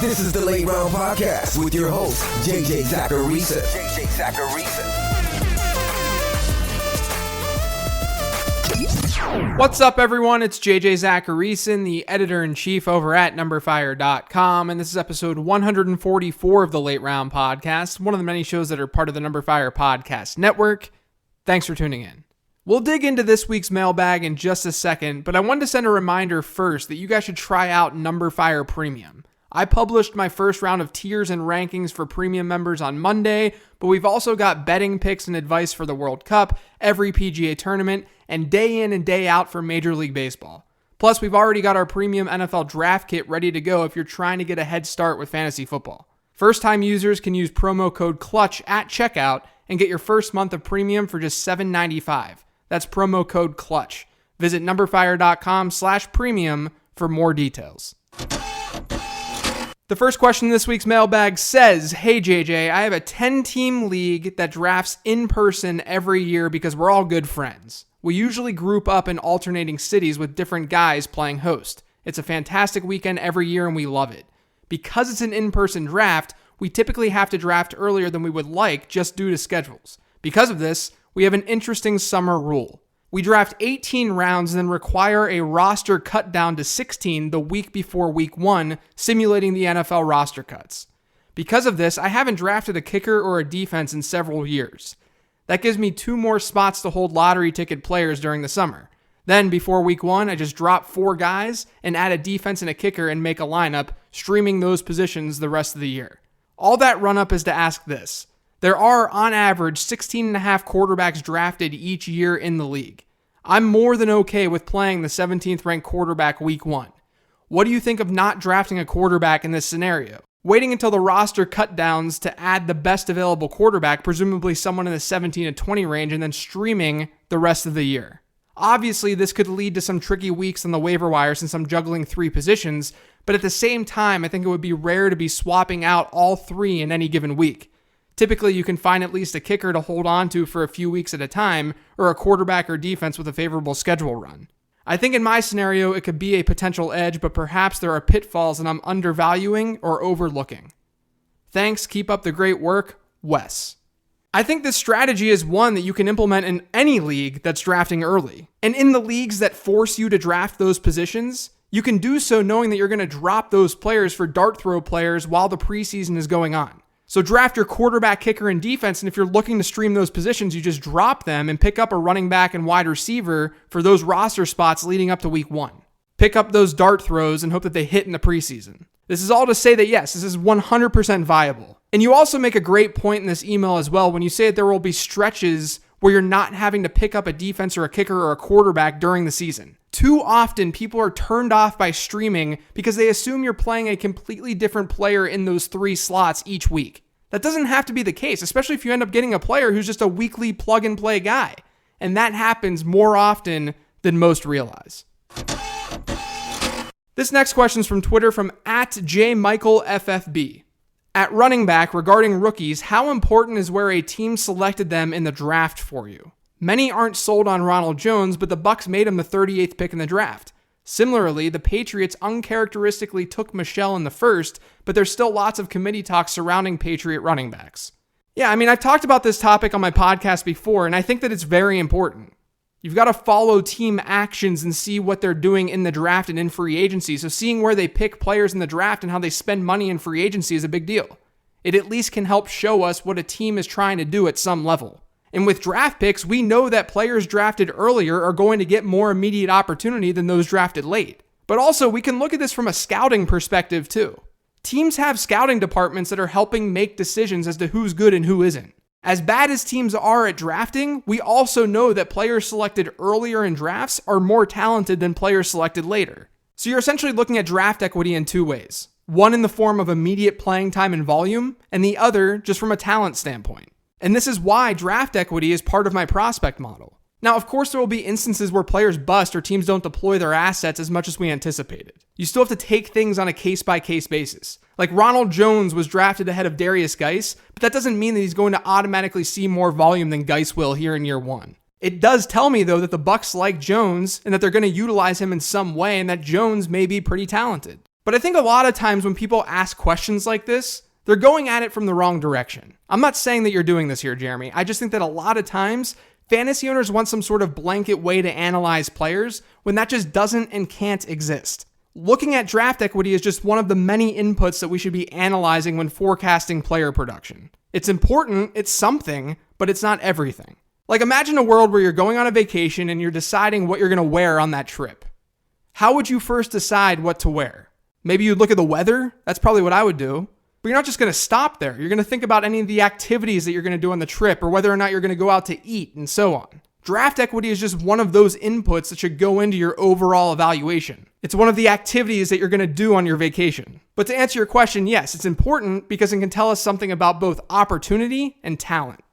This is the Late Round Podcast with your host, JJ Zacharisa. What's up, everyone? It's JJ Zacharisa, the editor-in-chief over at numberfire.com, and this is episode 144 of the Late Round Podcast, one of the many shows that are part of the Number Fire Podcast Network. Thanks for tuning in. We'll dig into this week's mailbag in just a second, but I wanted to send a reminder first that you guys should try out Number Fire Premium. I published my first round of tiers and rankings for premium members on Monday, but we've also got betting picks and advice for the World Cup, every PGA tournament, and day in and day out for Major League Baseball. Plus, we've already got our premium NFL draft kit ready to go if you're trying to get a head start with fantasy football. First-time users can use promo code CLUTCH at checkout and get your first month of premium for just $7.95. That's promo code CLUTCH. Visit numberfire.com/premium for more details. The first question in this week's mailbag says, "Hey JJ, I have a 10-team league that drafts in person every year because we're all good friends. We usually group up in alternating cities with different guys playing host. It's a fantastic weekend every year and we love it. Because it's an in-person draft, we typically have to draft earlier than we would like just due to schedules. Because of this, we have an interesting summer rule. We draft 18 rounds and then require a roster cut down to 16 the week before week 1, simulating the NFL roster cuts. Because of this, I haven't drafted a kicker or a defense in several years. That gives me 2 more spots to hold lottery ticket players during the summer. Then, before week 1, I just drop 4 guys and add a defense and a kicker and make a lineup, streaming those positions the rest of the year. All that run-up is to ask this. There are, on average, 16.5 quarterbacks drafted each year in the league. I'm more than okay with playing the 17th ranked quarterback week 1. What do you think of not drafting a quarterback in this scenario? Waiting until the roster cut downs to add the best available quarterback, presumably someone in the 17 to 20 range, and then streaming the rest of the year. Obviously, this could lead to some tricky weeks on the waiver wire since I'm juggling 3 positions, but at the same time, I think it would be rare to be swapping out all 3 in any given week. Typically, you can find at least a kicker to hold on to for a few weeks at a time, or a quarterback or defense with a favorable schedule run. I think in my scenario, it could be a potential edge, but perhaps there are pitfalls that I'm undervaluing or overlooking. Thanks, keep up the great work, Wes." I think this strategy is one that you can implement in any league that's drafting early. And in the leagues that force you to draft those positions, you can do so knowing that you're going to drop those players for dart throw players while the preseason is going on. So draft your quarterback, kicker, and defense, and if you're looking to stream those positions, you just drop them and pick up a running back and wide receiver for those roster spots leading up to week 1. Pick up those dart throws and hope that they hit in the preseason. This is all to say that yes, this is 100% viable. And you also make a great point in this email as well when you say that there will be stretches where you're not having to pick up a defense or a kicker or a quarterback during the season. Too often, people are turned off by streaming because they assume you're playing a completely different player in those 3 slots each week. That doesn't have to be the case, especially if you end up getting a player who's just a weekly plug-and-play guy. And that happens more often than most realize. This next question is from Twitter from @JMichaelFFB. At running back, regarding rookies, how important is where a team selected them in the draft for you? Many aren't sold on Ronald Jones, but the Bucs made him the 38th pick in the draft. Similarly, the Patriots uncharacteristically took Michel in the 1st, but there's still lots of committee talk surrounding Patriot running backs. Yeah, I've talked about this topic on my podcast before, and I think that it's very important. You've got to follow team actions and see what they're doing in the draft and in free agency. So seeing where they pick players in the draft and how they spend money in free agency is a big deal. It at least can help show us what a team is trying to do at some level. And with draft picks, we know that players drafted earlier are going to get more immediate opportunity than those drafted late. But also, we can look at this from a scouting perspective too. Teams have scouting departments that are helping make decisions as to who's good and who isn't. As bad as teams are at drafting, we also know that players selected earlier in drafts are more talented than players selected later. So you're essentially looking at draft equity in 2 ways. One in the form of immediate playing time and volume, and the other just from a talent standpoint. And this is why draft equity is part of my prospect model. Now, of course, there will be instances where players bust or teams don't deploy their assets as much as we anticipated. You still have to take things on a case-by-case basis. Like Ronald Jones was drafted ahead of Darius Geis, but that doesn't mean that he's going to automatically see more volume than Geis will here in year 1. It does tell me, though, that the Bucs like Jones and that they're going to utilize him in some way and that Jones may be pretty talented. But I think a lot of times when people ask questions like this, they're going at it from the wrong direction. I'm not saying that you're doing this here, Jeremy. I just think that a lot of times fantasy owners want some sort of blanket way to analyze players when that just doesn't and can't exist. Looking at draft equity is just one of the many inputs that we should be analyzing when forecasting player production. It's important, it's something, but it's not everything. Like imagine a world where you're going on a vacation and you're deciding what you're going to wear on that trip. How would you first decide what to wear? Maybe you'd look at the weather. That's probably what I would do. But you're not just going to stop there. You're going to think about any of the activities that you're going to do on the trip or whether or not you're going to go out to eat and so on. Draft equity is just one of those inputs that should go into your overall evaluation. It's one of the activities that you're going to do on your vacation. But to answer your question, yes, it's important because it can tell us something about both opportunity and talent.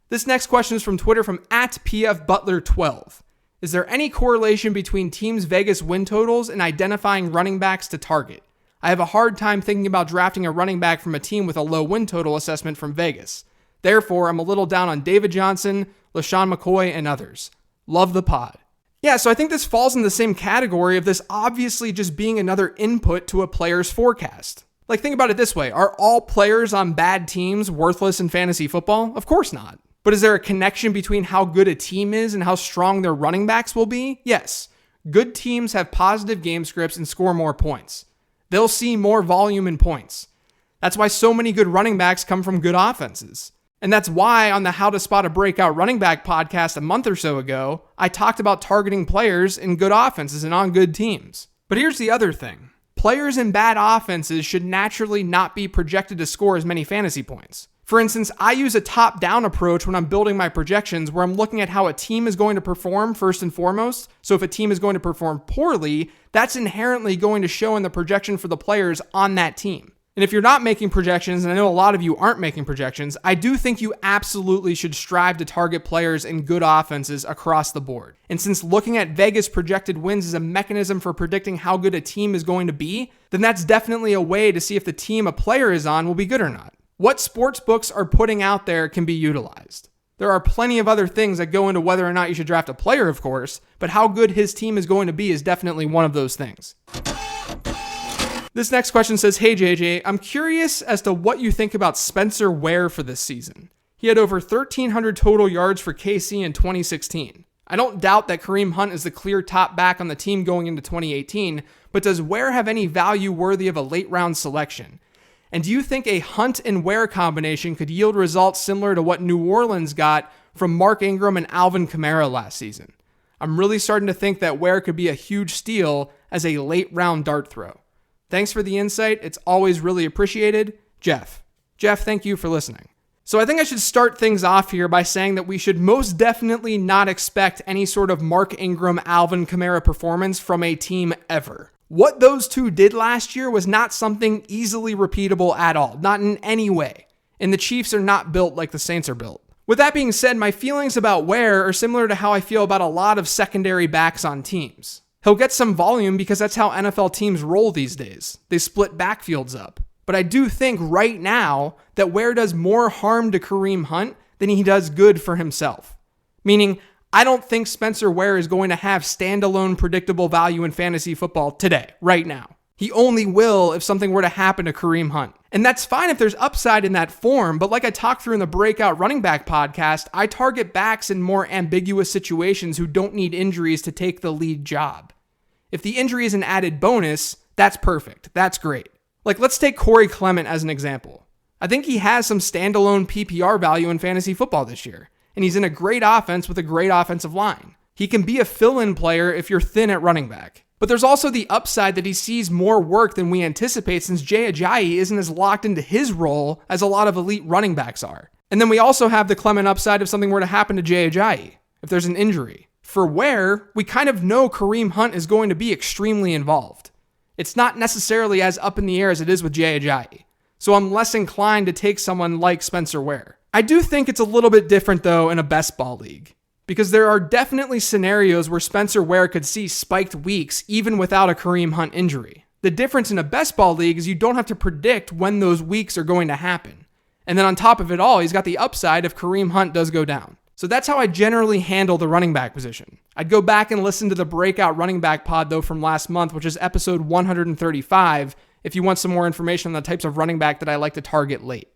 This next question is from Twitter from @PFButler12. Is there any correlation between teams' Vegas win totals and identifying running backs to target? I have a hard time thinking about drafting a running back from a team with a low win total assessment from Vegas. Therefore, I'm a little down on David Johnson, LaShawn McCoy, and others. Love the pod. Yeah, so I think this falls in the same category of this obviously just being another input to a player's forecast. Like, think about it this way. Are all players on bad teams worthless in fantasy football? Of course not. But is there a connection between how good a team is and how strong their running backs will be? Yes. Good teams have positive game scripts and score more points. They'll see more volume and points. That's why so many good running backs come from good offenses. And that's why on the How to Spot a Breakout Running Back podcast a month or so ago, I talked about targeting players in good offenses and on good teams. But here's the other thing. Players in bad offenses should naturally not be projected to score as many fantasy points. For instance, I use a top-down approach when I'm building my projections where I'm looking at how a team is going to perform first and foremost. So if a team is going to perform poorly, that's inherently going to show in the projection for the players on that team. And if you're not making projections, and I know a lot of you aren't making projections, I do think you absolutely should strive to target players in good offenses across the board. And since looking at Vegas projected wins is a mechanism for predicting how good a team is going to be, then that's definitely a way to see if the team a player is on will be good or not. What sports books are putting out there can be utilized. There are plenty of other things that go into whether or not you should draft a player, of course, but how good his team is going to be is definitely one of those things. This next question says, hey JJ, I'm curious as to what you think about Spencer Ware for this season. He had over 1,300 total yards for KC in 2016. I don't doubt that Kareem Hunt is the clear top back on the team going into 2018, but does Ware have any value worthy of a late round selection? And do you think a Hunt and Ware combination could yield results similar to what New Orleans got from Mark Ingram and Alvin Kamara last season? I'm really starting to think that Ware could be a huge steal as a late round dart throw. Thanks for the insight. It's always really appreciated. Jeff, thank you for listening. So I think I should start things off here by saying that we should most definitely not expect any sort of Mark Ingram, Alvin Kamara performance from a team ever. What those two did last year was not something easily repeatable at all, not in any way. And the Chiefs are not built like the Saints are built. With that being said, my feelings about Ware are similar to how I feel about a lot of secondary backs on teams. He'll get some volume because that's how NFL teams roll these days. They split backfields up. But I do think right now that Ware does more harm to Kareem Hunt than he does good for himself. Meaning, I don't think Spencer Ware is going to have standalone predictable value in fantasy football today, right now. He only will if something were to happen to Kareem Hunt. And that's fine if there's upside in that form, but like I talked through in the Breakout Running Back podcast, I target backs in more ambiguous situations who don't need injuries to take the lead job. If the injury is an added bonus, that's perfect. That's great. Like, let's take Corey Clement as an example. I think he has some standalone PPR value in fantasy football this year, and he's in a great offense with a great offensive line. He can be a fill-in player if you're thin at running back. But there's also the upside that he sees more work than we anticipate since Jay Ajayi isn't as locked into his role as a lot of elite running backs are. And then we also have the Clement upside if something were to happen to Jay Ajayi, if there's an injury. For Ware, we kind of know Kareem Hunt is going to be extremely involved. It's not necessarily as up in the air as it is with Jay Ajayi. So I'm less inclined to take someone like Spencer Ware. I do think it's a little bit different though in a best ball league, because there are definitely scenarios where Spencer Ware could see spiked weeks even without a Kareem Hunt injury. The difference in a best ball league is you don't have to predict when those weeks are going to happen. And then on top of it all, he's got the upside if Kareem Hunt does go down. So that's how I generally handle the running back position. I'd go back and listen to the breakout running back pod though from last month, which is episode 135, if you want some more information on the types of running back that I like to target late.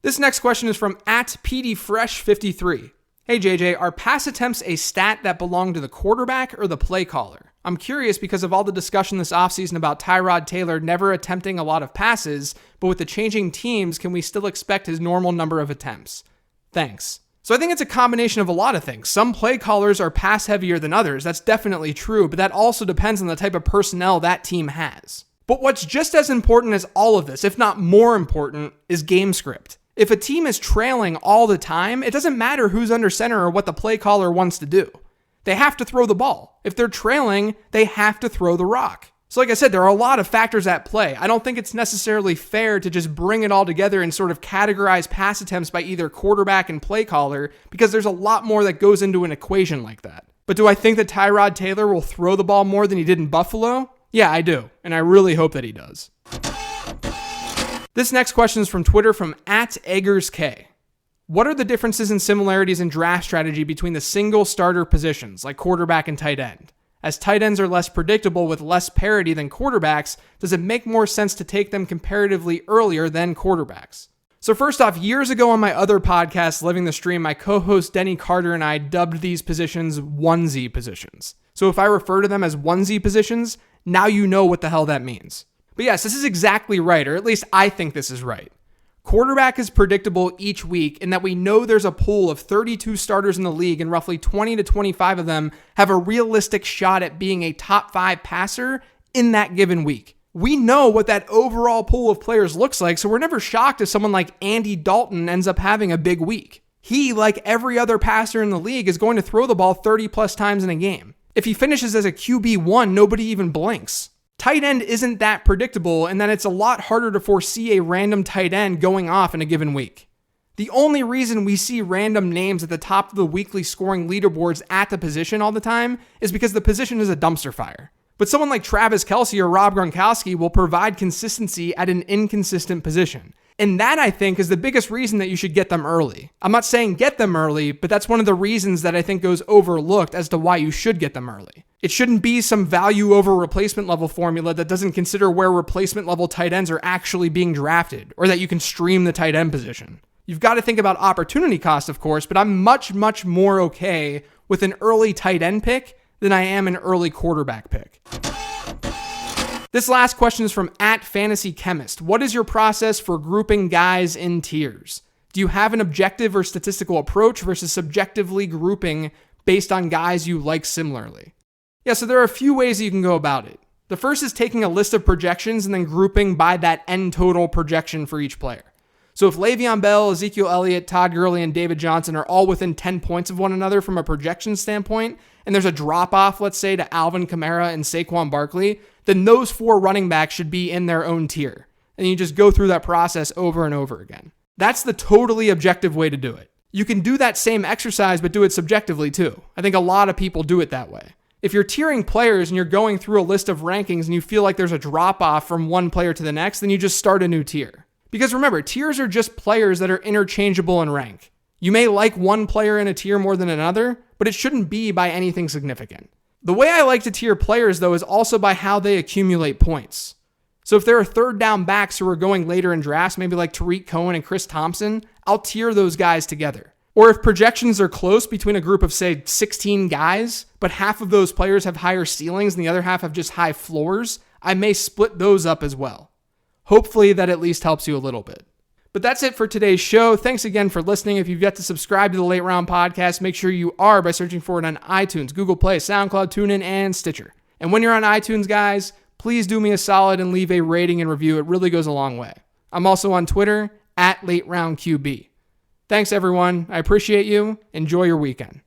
This next question is from @PDFresh53. Hey JJ, are pass attempts a stat that belong to the quarterback or the play caller? I'm curious because of all the discussion this offseason about Tyrod Taylor never attempting a lot of passes, but with the changing teams, can we still expect his normal number of attempts? Thanks. So I think it's a combination of a lot of things. Some play callers are pass heavier than others. That's definitely true, but that also depends on the type of personnel that team has. But what's just as important as all of this, if not more important, is game script. If a team is trailing all the time, it doesn't matter who's under center or what the play caller wants to do. They have to throw the ball. If they're trailing, they have to throw the rock. So like I said, there are a lot of factors at play. I don't think it's necessarily fair to just bring it all together and sort of categorize pass attempts by either quarterback and play caller, because there's a lot more that goes into an equation like that. But do I think that Tyrod Taylor will throw the ball more than he did in Buffalo? Yeah, I do. And I really hope that he does. This next question is from Twitter from @EggersK. What are the differences and similarities in draft strategy between the single starter positions, like quarterback and tight end? As tight ends are less predictable with less parity than quarterbacks, does it make more sense to take them comparatively earlier than quarterbacks? So first off, years ago on my other podcast, Living the Stream, my co-host Denny Carter and I dubbed these positions onesie positions. So if I refer to them as onesie positions, now you know what the hell that means. But yes, this is exactly right, or at least I think this is right. Quarterback is predictable each week in that we know there's a pool of 32 starters in the league and roughly 20 to 25 of them have a realistic shot at being a top 5 passer in that given week. We know what that overall pool of players looks like, so we're never shocked if someone like Andy Dalton ends up having a big week. He, like every other passer in the league, is going to throw the ball 30 plus times in a game. If he finishes as a QB1, nobody even blinks. Tight end isn't that predictable, and then it's a lot harder to foresee a random tight end going off in a given week. The only reason we see random names at the top of the weekly scoring leaderboards at the position all the time is because the position is a dumpster fire. But someone like Travis Kelce or Rob Gronkowski will provide consistency at an inconsistent position. And that, I think, is the biggest reason that you should get them early. I'm not saying get them early, but that's one of the reasons that I think goes overlooked as to why you should get them early. It shouldn't be some value over replacement level formula that doesn't consider where replacement level tight ends are actually being drafted, or that you can stream the tight end position. You've got to think about opportunity cost, of course, but I'm much more okay with an early tight end pick than I am an early quarterback pick. This last question is from @FantasyChemist. What is your process for grouping guys in tiers? Do you have an objective or statistical approach versus subjectively grouping based on guys you like similarly? Yeah, so there are a few ways that you can go about it. The first is taking a list of projections and then grouping by that end total projection for each player. So if Le'Veon Bell, Ezekiel Elliott, Todd Gurley, and David Johnson are all within 10 points of one another from a projection standpoint, and there's a drop-off, let's say, to Alvin Kamara and Saquon Barkley, then those 4 running backs should be in their own tier. And you just go through that process over and over again. That's the totally objective way to do it. You can do that same exercise, but do it subjectively too. I think a lot of people do it that way. If you're tiering players and you're going through a list of rankings and you feel like there's a drop-off from one player to the next, then you just start a new tier. Because remember, tiers are just players that are interchangeable in rank. You may like one player in a tier more than another, but it shouldn't be by anything significant. The way I like to tier players, though, is also by how they accumulate points. So if there are third down backs who are going later in drafts, maybe like Tariq Cohen and Chris Thompson, I'll tier those guys together. Or if projections are close between a group of, say, 16 guys, but half of those players have higher ceilings and the other half have just high floors, I may split those up as well. Hopefully that at least helps you a little bit. But that's it for today's show. Thanks again for listening. If you've yet to subscribe to the Late Round Podcast, make sure you are by searching for it on iTunes, Google Play, SoundCloud, TuneIn, and Stitcher. And when you're on iTunes, guys, please do me a solid and leave a rating and review. It really goes a long way. I'm also on Twitter @LateRoundQB. Thanks, everyone. I appreciate you. Enjoy your weekend.